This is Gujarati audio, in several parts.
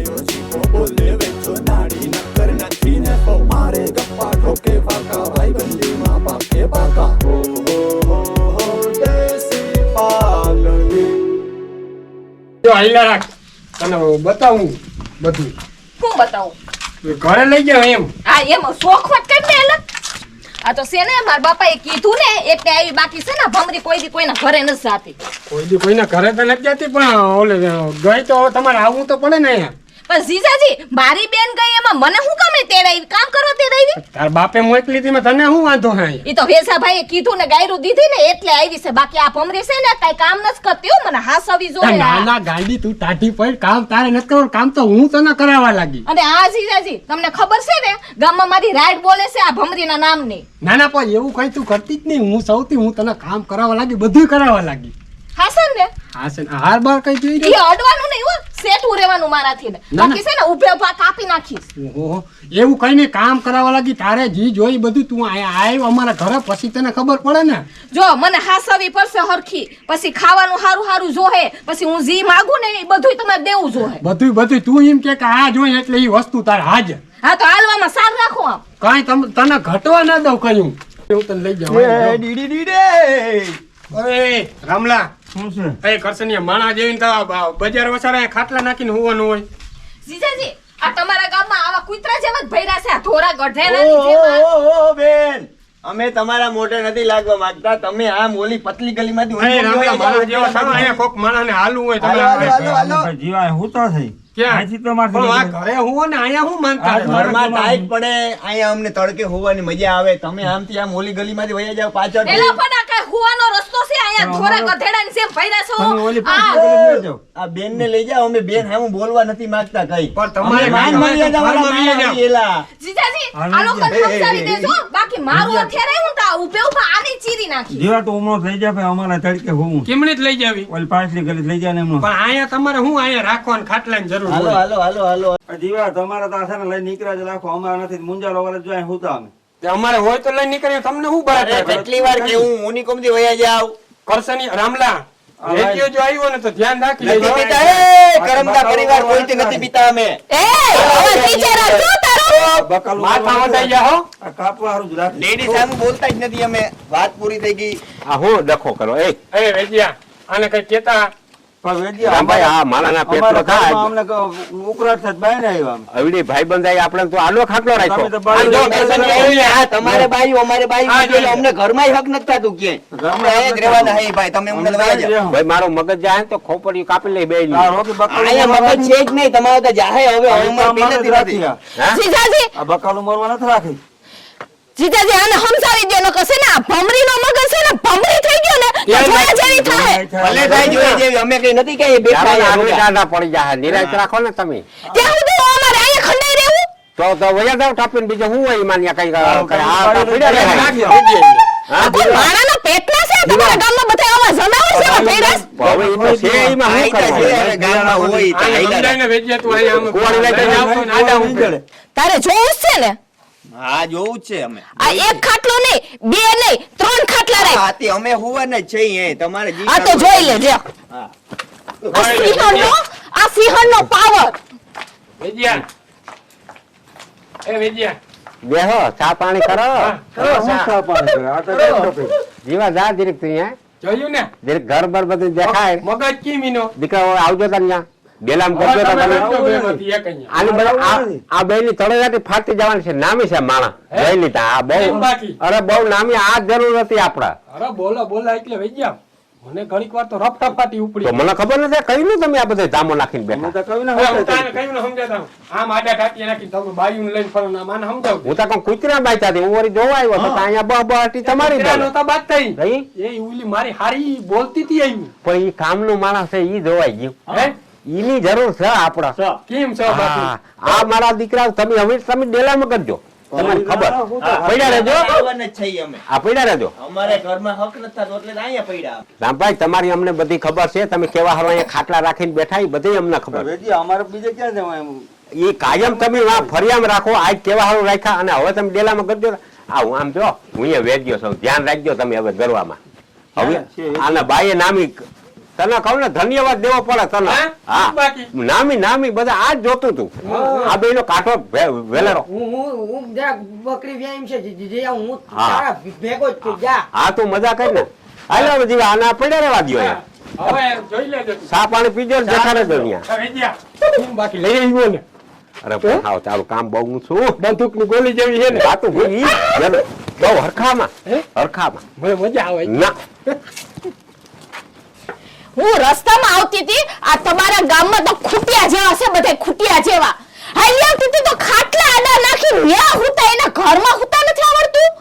ભાઈઓ જીવો બોલે વેચો નાડી નકર નથી ને તો મારે ગપ્પા ઠોકે પાકા ભાઈ બંધીમાં પાકે પાકા હો દેશી પાલડી જો આઈલા રાખ તને બતાવું બધું શું બતાવું ઘરે લઈ જાવ એમ આ એમ શોખવટ કરી લે આ તો છે ને મારા બાપાએ કીધું ને એટલે આવી બાકી છે ને ભમરી કોઈ દી કોઈના ઘરે નથી જાતી કોઈ દી કોઈના ઘરે તો નથી જતી પણ ઓલે ગઈ તો તમારે આવવું તો પડે ને અહીંયા પણ જીજાજી મારી બેન ગઈ એમાં મને શું કામ તેડાવી કામ કરવા તેડાવી તાર બાપે મોકલી હતી મેં તને શું વાંધો હે ઈ તો વેસાભાઈએ કીધું ને ગાયરું દીધી ને એટલે આવી છે બાકી આ ભમરી છે ને કઈ કામ નથી કરતી હો મને હાસવી જોઈએ ના ના ગાંડી તું ટાઢી પડ કામ તારે નથી કરવાનું કામ તો હું તને કરાવવા લાગી અને આ જીજાજી તમને ખબર છે ને ગામમાં મારી રાઈડ બોલે છે આ ભમરીના નામની ના ના પણ એવું કઈ તું કરતી જ નહીં હું સૌથી હું તને કામ કરાવવા લાગી બધું કરાવવા લાગી હાસન ને હા છે હાર બાર કઈ જોઈ ઈ અડવાનું નહીં હો સેટું રહેવાનું મારાથી ને બાકી છે ને ઉભે ઉભા કાપી નાખીશ ઓહો એવું કઈ નહીં કામ કરાવવા લાગી તારે જી જોઈ બધું તું આવ્યો અમારા ઘરે પછી તને ખબર પડે ને જો મને હાસવી પડશે હરખી પછી ખાવાનું હારું હારું જોહે પછી હું જી માંગુ ને એ બધું તમારે દેવું જોહે બધું તું એમ કે આ જોઈ એટલે એ વસ્તુ તારે હાજર હા તો હાલવામાં સાર રાખો આમ કઈ તને ઘટવા ના દઉં કયું હું તને લઈ જાઉં ડીડી ડીડે ઓય રામલા શું છે એ કરસનિયા માણા જેવીને તો બજાર વસારા ખાટલા નાખીને હોવાનું હોય જીજાજી આ તમારા ગામમાં આવા કૂતરા જેવા જ ભૈરા છે આ ધોરા ગઢેરાની જેમ ઓ બેન અમે તમારા મોઢે નથી લાગવા માંગતા તમે આમ ઓલી પતલી ગલીમાંથી એ રામલા માણા જેવો સારો અહીંયા કોક માણાને હાલવું હોય તમે જીવા હું તો થઈ ક્યાં પણ આ ઘરે હોવો ને અહીંયા હું માનતા ઘરમાં ટાઈટ પડે અહીંયા અમને તડકે હોવાની મજા આવે તમે આમથી આમ ઓલી ગલીમાંથી વયા જાવ પાછળ એલા પણ આ કઈ હુવાનો રસ્તો છે અહીંયા ધોરા ગઢેરાની જેમ ભૈરા છો આ બેન ને લઈ જાઓ અમે બેન હામું બોલવા નથી માંગતા કઈ પણ તમારે માન મર્યાદા વાળા માણસ એલા. જીજાજી આ લોકોને સમજાવી દેજો બાકી મારું અત્યારે હું તા ઉભે ઉભા આની ચીરી નાખી જીવા તો ઉમરો થઈ જાય ભાઈ અમારા તડકે હું કેમણે જ લઈ જાવી ઓલી પાછલી ગલી લઈ જાય ને એમનો પણ અહીંયા તમારે હું અહીંયા રાખવાનું ખાટલાની જરૂર હાલો હોય હાલો હાલો હાલો જીવા તમારા તો આસાને લઈ નીકળ્યા જ રાખો અમારા નથી મુંજારો વાળા જોઈ હુતા અમે તે અમારે હોય તો લઈ નીકળીએ તમને હું અરે બરાબર કેટલી વાર કેવું હું ની કોમથી વયા જાવ કરસની રામલા રેડિયો જો આવ્યો ને તો ધ્યાન રાખી નથી લેજો પીતા એ કરમદા પરિવાર કોઈથી નથી પીતા અમે એ હવે નીચે રાખજો તારો બકાલું માથા વટાઈ ગયા હો આ કાપવા હારું જ રાખી લેડી સામે બોલતા જ નથી અમે વાત પૂરી થઈ ગઈ આ હું ડખો કરો એ એ વેજિયા આને કઈ કેતા પણ વેજી રામભાઈ આ માલાના પેટનો થાય અમને ઉકળાટ થાય બાય ને આવ્યા અમે. અવડી ભાઈ બંધાઈ આપણે તો આલો ખાટલો તમે રાખ્યો તો બાય જો કેસન એવી આ તમારે બાઈ અમારે બાઈ હા, એટલે અમને ઘરમાંય હક નથી થતું ક્યાંય અમને અહીંયા જ રહેવાના હે ભાઈ તમે અમને વયા જાઓ ભાઈ મારો મગજ જાય તો ખોપડિયું કાપી લઈ બે આ રોકી બકાલું અહીંયા મગજ છે જ નહીં તમારે તો જાહે હવે અમારે પહેલેથી રાખી નથી જીજાજી આ બકાલું મરવા નથી રાખી જીજાજી આને સમજાવી દે નકર છે ને આ ભમરીનો મગજ છે ને ભમરી થઈ ગયો ને તો જોયા જેવી થાય ભલે થાય જોઈએ જેવી અમે કઈ નથી કઈ બેઠા અહીંયા દાદા પડી જાય નિરાશ રાખો ને તમે ત્યાં સુધી અમારે અહીંયા ખંડાઈ રહેવું તો વયા જાવ ટાપીને બીજું હું હોય માન્યા કઈ હા, આ કોઈ માણાના પેટના છે તમારા ગામમાં બધા આવા જનાવર છે આવા ભૈરા હવે ઈ તો છે એમાં હું આઈતા છે, કરવા ગામમાં હોય તો આને આઈલા. સમજાઈને વેજિયા તું અહીંયા કુંવારી લઈ જઈને આવતો ને આડા હું કરે. તારે જોવું જ છે ને હા જોવું જ છે અમે આ એક ખાટલો નહીં બે નહીં ત્રણ ખાટલા રાખ હા તે અમે હોવાના જ છીએ તમારે જી આ તો જોઈ લે જે હા. આ સિંહણનો પાવર વેજિયા એ વેજિયા બેહો ચા પાણી કરો કરો શું ખા પાણી કરે? આ તો કેમ ટપી? જીવા જા જીરીક તું અહીંયા જોયું ને જીરીક ઘર બર બધું દેખાય મગજ કીમીનો દીકરા હવે આવજો તને ત્યાં બેલામ કરજો તો તમે બેમાંથી એક અહીંયા આની બધા આ બે ની તળેજાથી ફાટી જવાની છે નામી છે માણા જોઈ લીધા આ બહુ એમ બાકી? અરે બહુ નામી આ જ જરૂર હતી આપડા અરે બોલા એટલે વેજિયા મને ઘણીક વાર તો રફટાફાટી ઉપડી તો મને ખબર નથી કઈ નું તમે આ બધા જામો નાખીને હું બેઠા તો કહ્યું ને હવે હું હવે તાને કહ્યું ને સમજાતા હું. આમ આડા ટાટિયા નાખીને તમે બાયુને લઈને ફરો ને આને સમજાવજો. હું તો કોઈ કુતરા બાઈતા હતી હું વળી જોવા આવ્યો તો અહીંયા બહ બહાટી તમારી કૂતરાનો બોલે. તો બાત થઈ. રહી? એ ઉલી મારી હારી બોલતી હતી અહીં. પણ ઈ કામનું માણસ છે ઈ જોવાઈ ગયું હે? ઈની જરૂર છે આપડા કેમ છો બાપુ? હા, આ મારા દીકરા તમે ડેલામાં કરજો તમને ખબર પડ્યા રહેજો આવવાના જ છીએ અમે આ પડ્યા રહેજો અમારે ઘરમાં હક નથી થતો એટલે અહીંયા પડ્યા રામભાઈ તમારી અમને બધી ખબર છે તમે કેવા હાલ અહીંયા ખાટલા રાખીને બેઠા એ બધી અમને ખબર વેજી અમારે બીજે ક્યાં જવાય એમ? એ કાયમ તમે ફરિયામ રાખો આજ કેવા હારું રાખ્યા અને હવે તમે ડેલામાં કરજો હું આમ જો હું અહીંયા વેચ્યો છું ધ્યાન રાખજો તમે હવે ગરવામાં હવે આના બાઈએ નામી તને કહું ને ધન્યવાદ દેવો પડે તને. હા? હા બાકી? નામી બધા આ જ જોતું તું. આ બેનો કાંઠો વેલેરો. હું જરાક બકરી વ્યાયામ છે જે હું હા. તારા ભેગો જ છું જા હા તું મજા કર ને. હાલો હવે જીવા આના પડ્યા રહેવા દ્યો યાર. હવે જોઈ લેજો તું. સા પાણી પીજો ને દેખાડે દુનિયા. હવે જા. હું બાકી લઈ આવ્યો ને અરે પણ હાવ તારું કામ બહુ હું છું. બંદૂક ની ગોળી જેવી છે ને આ તો હું ઈ જ બહુ હરખામાં હે? હરખામાં મને મજા આવે ના હું રસ્તામાં આવતી હતી આ તમારા ગામમાં તો ખૂટિયા જેવા છે બધા ખૂટિયા જેવા હાલી આવતી હતી તો ખાટલા આડા નાખી ન્યા હુતા એના ઘરમાં હુતા નથી આવડતું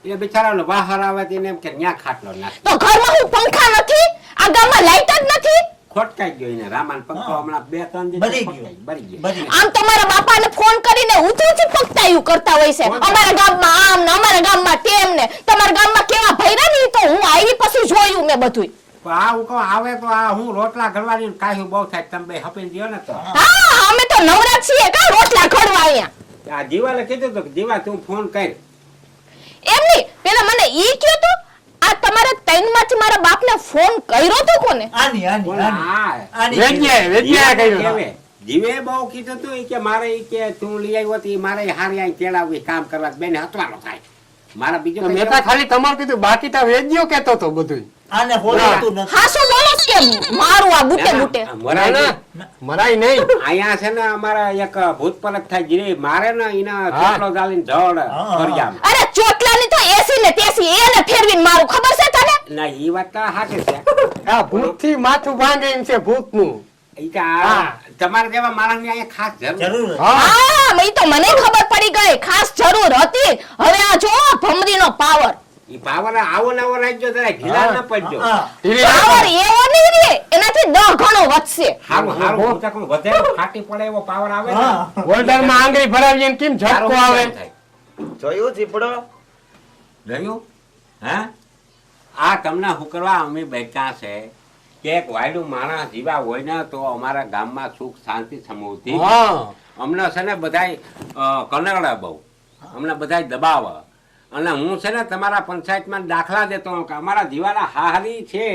એ બિચારાને બહાર આવે તેને એમ કે ન્યા ખાટલો નાખ તો ઘરમાં હું પંખા નથી આ ગામમાં લાઈટ જ નથી ખોટકાઈ ગયો એને રામાન પંખો હમણાં 2-3 દિવસ બળી ગયો. બળી ગયો આમ તમારા બાપાને ફોન કરીને ઊંચું પકતાયું કરતા હોય છે અમારા ગામમાં આમ ને અમારા ગામમાં તેમ ને તમારા ગામમાં કેવા ભૈરા ની તો હું આવી પછી જોયું મેં બધુંય પણ આ હું કહું આવે તો આ હું રોટલા ઘડવાની કાહ્યું બહુ થાય તમે બે હપી દ્યો ને તો હા અમે તો નવરા છીએ કા રોટલા ઘડવા અહીંયા આ જીવાને કીધું તો જીવા તું ફોન કર એમ નહીં પેલા મને ઈ કયો તો આ તમારા ત્રણમાંથી મારા બાપને ફોન કર્યો તો કોને આની આની પણ આની આ વેચ્યા કર્યો કેવે? જીવે બહુ કીધું તું ઈ કે મારે ઈ કે તું લઈ આવ્યો તો ઈ મારે હારી આઈ તેડાવી કામ કરવા બેને હતવાનો થાય મારા બીજો મેં તો ખાલી તમારું કીધું બાકી તો વેચ્યો કેતો તો બધું આને હોતું નથી હા શું બોલો છો કે મારું આ બુટે બુટે મરાય નહીં અહીંયા છે ને અમારા એક ભૂત પરત થાય જીરે મારે ને એના ચોટલો ચાલીને જડ ફરિયામ અરે ચોટલાની તો એસી ને તેસી એને ફેરવીને મારું ખબર છે તને ના ઈ વાત તો સાચી છે આ ભૂત થી માથું ભાંગે એમ છે ભૂત નું ઈ તો આ તમારા જેવા માણસની અહીંયા ખાસ જરૂર જરૂર હા હા મેં તો મને ખબર પડી ગઈ ખાસ જરૂર હતી હવે આ જો ભમરીનો પાવર ઈ પાવર આવો નવો રાખજો જરા ઢીલા ન પડજો હા પાવર એવો નહીં રે એનાથી 10 ગણો વધશે હારું હારું હું તો કહું વધે ફાટી પડે એવો પાવર આવે ને હા હોલ્ડર માં આંગળી ભરાવીએ ને કેમ ઝટકો આવે જોયું ચીપડો જોયું હા આ તમને શું કરવા અમે બેઠા છે કે એક વાયડું માણસ જીવા હોય ને તો અમારા ગામમાં સુખ શાંતિ સમૃદ્ધિ હા અમને છે ને બધાય કનરડા બહુ અમને બધાય દબાવે અને હું છે ને તમારા પંચાયતમાં દાખલા દેતો હોઉં કે અમારા જીવાના હારી છે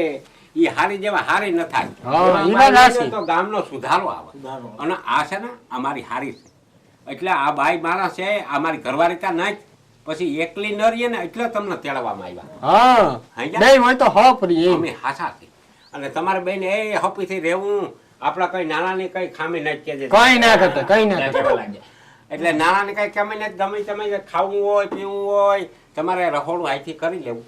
એ હારી જેવા હારી ન થાય હા, ઈ અમારી વાત સાચી. અંદર તો ગામનો સુધારો આવે અને આ છે ને અમારી હારી છે એટલે આ બાઈ માણસ છે અમારી ઘરવાળીતા નહીં પછી એકલી ન રહીએ ને એટલે તમને તેડવામાં આવ્યા હા નહીં હોય તો હપરી એમ અમે હાસા છે અને તમારે બેન એ હપીથી રહેવું આપણા કઈ નાનાની કઈ ખામી નથી કે કઈ ના કરતા કઈ ના કરતા એટલે નાનાને કઈ ખામી નથી ગમે તમે ખાવું હોય પીવું હોય તમારે રહોડું અહીંથી કરી લેવું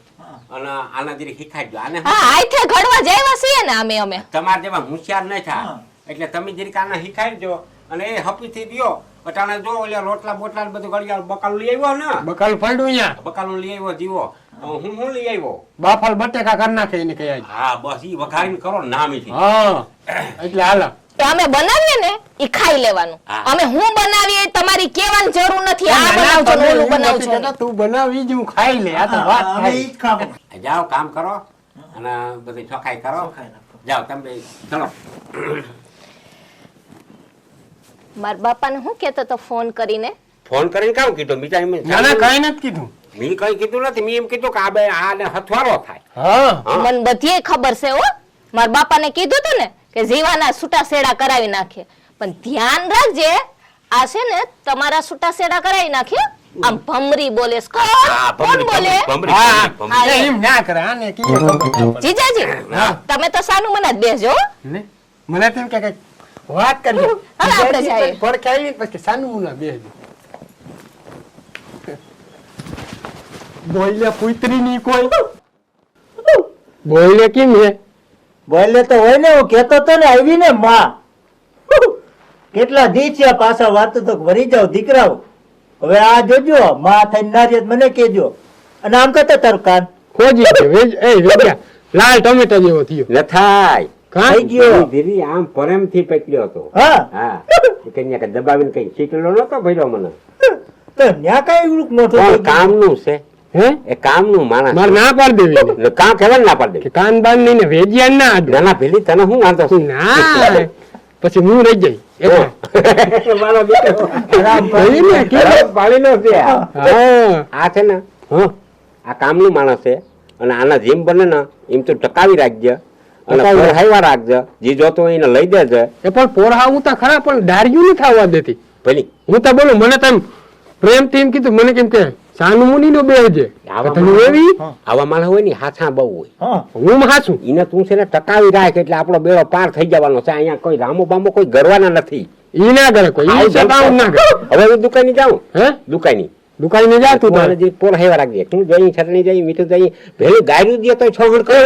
અને આના જરી શીખાઈ દો આને હા આઈથે ઘડવા જાયવા છીએ ને અમે તમારે જેવા હોશિયાર નહીં થાય એટલે તમે જરીક આને શીખાઈ દો અને એ હપીથી દ્યો અટાણે જો ઓલા રોટલા બોટલા ને બધું ઘડિયાળ બકાલું લઈ આવ્યો ને બકાલ પડ્યું અહીંયા બકાલું લઈ આવ્યો જીવો હું લઈ આવ્યો બાફાલ બટેકા કરી નાખે એને કઈ આજે. હા બસ ઈ વઘારીને કરો નામીથી હા એટલે હાલ તો અમે બનાવીએ ને ઈ ખાઈ લેવાનું હા. અમે હું બનાવીએ તમારી કેવાની જરૂર નથી આ બનાવજો ને ઓલું બનાવજો ને. તું બનાવી જ હું ખાઈ લે આ તો વાત અમે થાય. ઈ જ ખાવું જાઓ કામ કરો અને બધી ચોખાઈ કરો જાઓ તમે ચલો મારા બાપાને હું કહેતો તો ફોન કરીને ફોન કરીને કામ કીધું બીજા એમ ના ના કઈ નથી કીધું મેં કઈ કીધું નથી મેં એમ કીધું કે આ બે આને હથવારો થાય હા હા. મને બધી ખબર છે હો મારા બાપાને કીધું તું ને કે જીવાના છૂટા સેડા કરાવી નાખે પણ ધ્યાન રાખજે આ છે ને તમારા છૂટા સેડા કરાવી નાખે આમ ભમરી બોલે છે. હા, કોણ બોલે હા ભમરી. એમ ના કરે આને કીધું ખબર પડે. જીજાજી તમે તો સાનું મને જ બેસજો હો. ને? મને તેમ કે કઈક વાત કરી હવે આપણે જઈએ. પડખે આવી પછી સાનું મુના બેસજો બોલે પુત્રી ની કોઈ બોલે કેમ હે બોલે તો હોય ને હું કેતો તો ને આવી ને માં કેટલા દી છે પાછા વાતો તો વરી જાવ દીકરાઓ હવે આ જોજો માં થઈને નારિયેત મને કેજો અને આમ કરતા તારું કાન ખોજી છે એ વેગ્યા લાલ ટમેટા જેવો થયો ન થાય કાં? થઈ ગયો ધીરે આમ પરમથી પકડ્યો હતો હા હા એ કઈ દબાવીને કઈ શીકલો નતો ભર્યો મને તો ન્યા કઈ ઉડુક મોટો થઈ ગયો? કામનું છે હે એ કામનું માણસ મારે ના પાડી દેવી એને. કામ કેવા ના પાડી કે કાન બાન લઈને વેજ્યા ના આડું. નાના પેલી તને શું વાંધો છે? ના પછી હું રહી જઈ એટલે. મારો દીકરો. જોયું ને કેવો? બરફ પાડીનો છે આ. હા આ છે ને હા આ કામનું માણસ છે અને આના જેમ બને ને એમ તો ટકાવી રાખજે અને પોરહાઈવા રાખજે જે જોતો હોય એને લઈ દેજે. એ પણ પોરહા હું તો ખરા પણ દારિયું નહીં થવા દેતી. ભલી હું તો બોલું મને તેમ પ્રેમથી એમ કીધું મને કેમ કે સાનું મુની નો બેહજે તને એવી આવા માણસ હોય ને હાથા બહુ હોય. હા હું હાસું એને તું છે ને ટકાવી રાખ એટલે આપણો બેડો પાર થઈ જવાનો છે. અહીંયા કોઈ રામો બામો કોઈ ગરવાના નથી. ઈ ના કરે કોઈ ઈ સદાઉ ના કરે. હવે હું દુકાને જાઉં હે દુકાની દુકાન ને જા તું તારે પોરહાઈવા રાખજે. તું જઈ છટણી જઈ મીઠું જઈ ભેલી ગાયરું દે તો છોહણ કરે.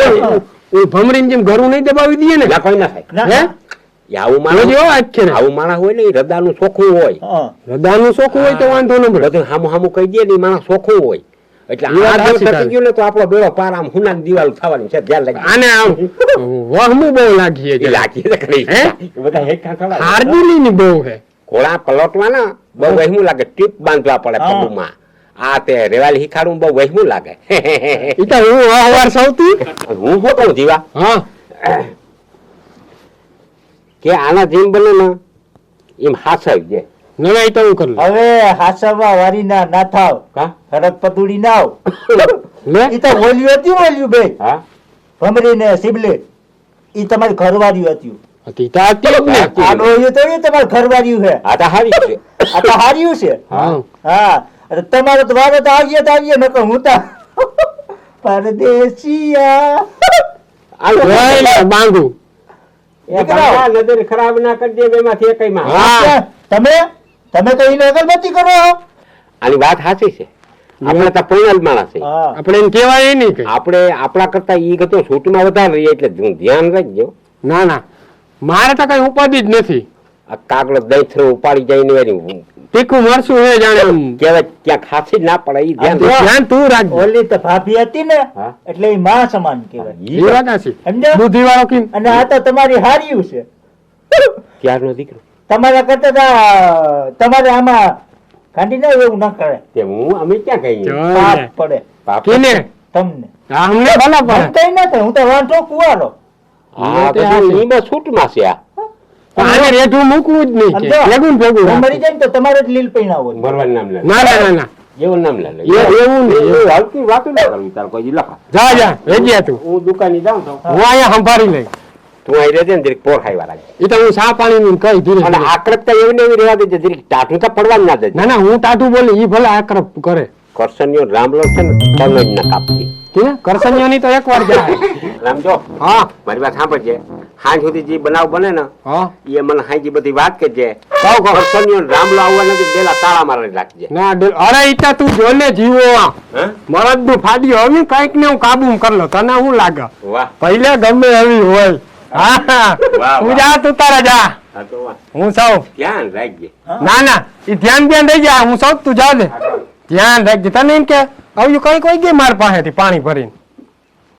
એ ભમરીને જેમ ઘરું નહીં દબાવી દઈએ ને ના કોઈ ના થાય. ના, હે ના. એ આવું માણસ જોજો આખે ને આવું માણસ હોય ને એ હૃદયનું ચોખ્ખું હોય. હા હૃદયનું શોખ હોય તો વાંધો ન પડે. બધું હામું હામું કહી દે ને એ માણસ ચોખ્ખું હોય. એટલે એ વાત આ જો સાચી થતી તારી. ગયું ને તો આપણો બેડો પાર આમ હુના દિવાલ થવાની છે. ધ્યાન રાખજે. આને આમ વહમું બહુ લાગીએ એ છે લાગી છે ખરી. હે? એ બધા હેઠા થોડા. હાર્દિલી ની બહુ હે ઘોડા પલટવાના બહુ વહેમું લાગે. ટીપ બાંધવા પડે હા. પગમાં. આ તે રેવાલ હિખાડું બહુ વહેમું લાગે. ઈ તો હું અવાર સૌથી હું શું કહું જીવા હા કે આના જેમ બને ને એમ હાસવી દે. નવાઈ તો હું કરું હવે હાસવા વારી ના થાવ હા ખરક પતુડી ના આવ લે ઈ તો ઓલ્યું હતું ઓલ્યું બે હા ભમરી ને સિબલે ઈ તમારી ઘરવાળ્યું હતું હતી તા હતી જ ને આ ડોયું તો ઈ તમારું ઘરવાળ્યું છે આ તો હારી છે. આ તો હાર્યું છે હા હા અરે તમારો તો વારો તો આવીએ નકર હું તો પરદેશિયા લઈ લે બાંધું એ ભગવાન નજર ખરાબ ના કરી દે બેમાંથી એકયમાં. હા. તમે તો ઈને અગરબત્તી કરો આની વાત સાચી છે. આપણે તો પૈણલ માણસ છે. હા આપણે એને કહેવાય નહીં કઈ આપણે આપણા કરતા ઈ ગતો છૂટમાં વધારે રહીએ એટલે હું ધ્યાન રાખજો. ના ના મારે તો કઈ ઉપાધિ જ નથી. આ કાગડો દહીંથરો ઉપાડી જઈને એની તીખું મરશું હે જાણે આમ કહેવાય ક્યાં ખાસી જ ના પડે ઈ ધ્યાન રાખજો. ધ્યાન તું રાખજે ઓલી તો ભાભી હતી ને હા. એટલે ઈ માં સમાન કહેવાય એ વાત હાચી. સમજ્યા? બુદ્ધિ વાળો કેમ અને આ તો તમારી હાર્યું છે ક્યારનો દીકરો તમારા કરતા તો તમારે આમાં કાઢી ના એવું ના કરે તે હું અમે ક્યાં કહીએ પાપ પડે પાપ કેને તમને આ અમને ભલા મને પડે કઈ ના થાય હું તો વાંધો કુવારો હા બધું ઈ બસ છૂટમાં છે. આ પણ આને રેઠું મૂકવું જ નહીં કે ભેગું ને ભેગું હું મરી રાખવું. જાય ને તો તમારે જ લીલ પૈણા હોય મરવાનું નામ લે. ના ના ના ના એવું નામ લે. એવું નહીં. એવું હલકી વાતું ના કરવી તાર કોઈ લખા. જા જા વેજ્યા તું હું દુકાને જાઉં તો હું અહીંયા સંભાળી લઈ તું અહીં રહેજે ને જરીક પોર ખાઈવા રાખજે. એ તો હું સા પાણી નું કઈ ધીરે અને ધીરે. આક્રતતા એવી ને એવી રહેવા દેજે. જરીક ટાઢું તો પડવા જ ના દેજે. ના ના હું ટાટું બોલી ઈ ભલે આક્રપ કરે કરસનીઓ રામલો છે ને તને જ ના કાપતી. કે કરસનિયાની તો એકવાર જાય રામજો હા મારી વાત સાંભળજે. હાંજ સુધી જે બનાવ બને ને હા એ મને હાંજી બધી વાત કરજે. કહો કહો કરસનીઓ રામલો આવવા નથી પેલા તાળા મારી રાખજે. ના અરે ઈતા તું જોને જીવો હે? મરદ નું ફાડ્યું હવે કઈક ને હું કાબુ કર લો તને શું લાગે વાહ પહેલે ગમે એવી હોય હા વાહ, તું વાહ. જા તું તારા જા હા તો વાહ. હું સૌ ધ્યાન રાખજે. ના ના એ ધ્યાન ધ્યાન રહી જા હું સૌ તું જા દે ધ્યાન રાખજે તને એમ કે આવ્યું કઈ કોઈ ગઈ માર પાસેથી પાણી ભરીને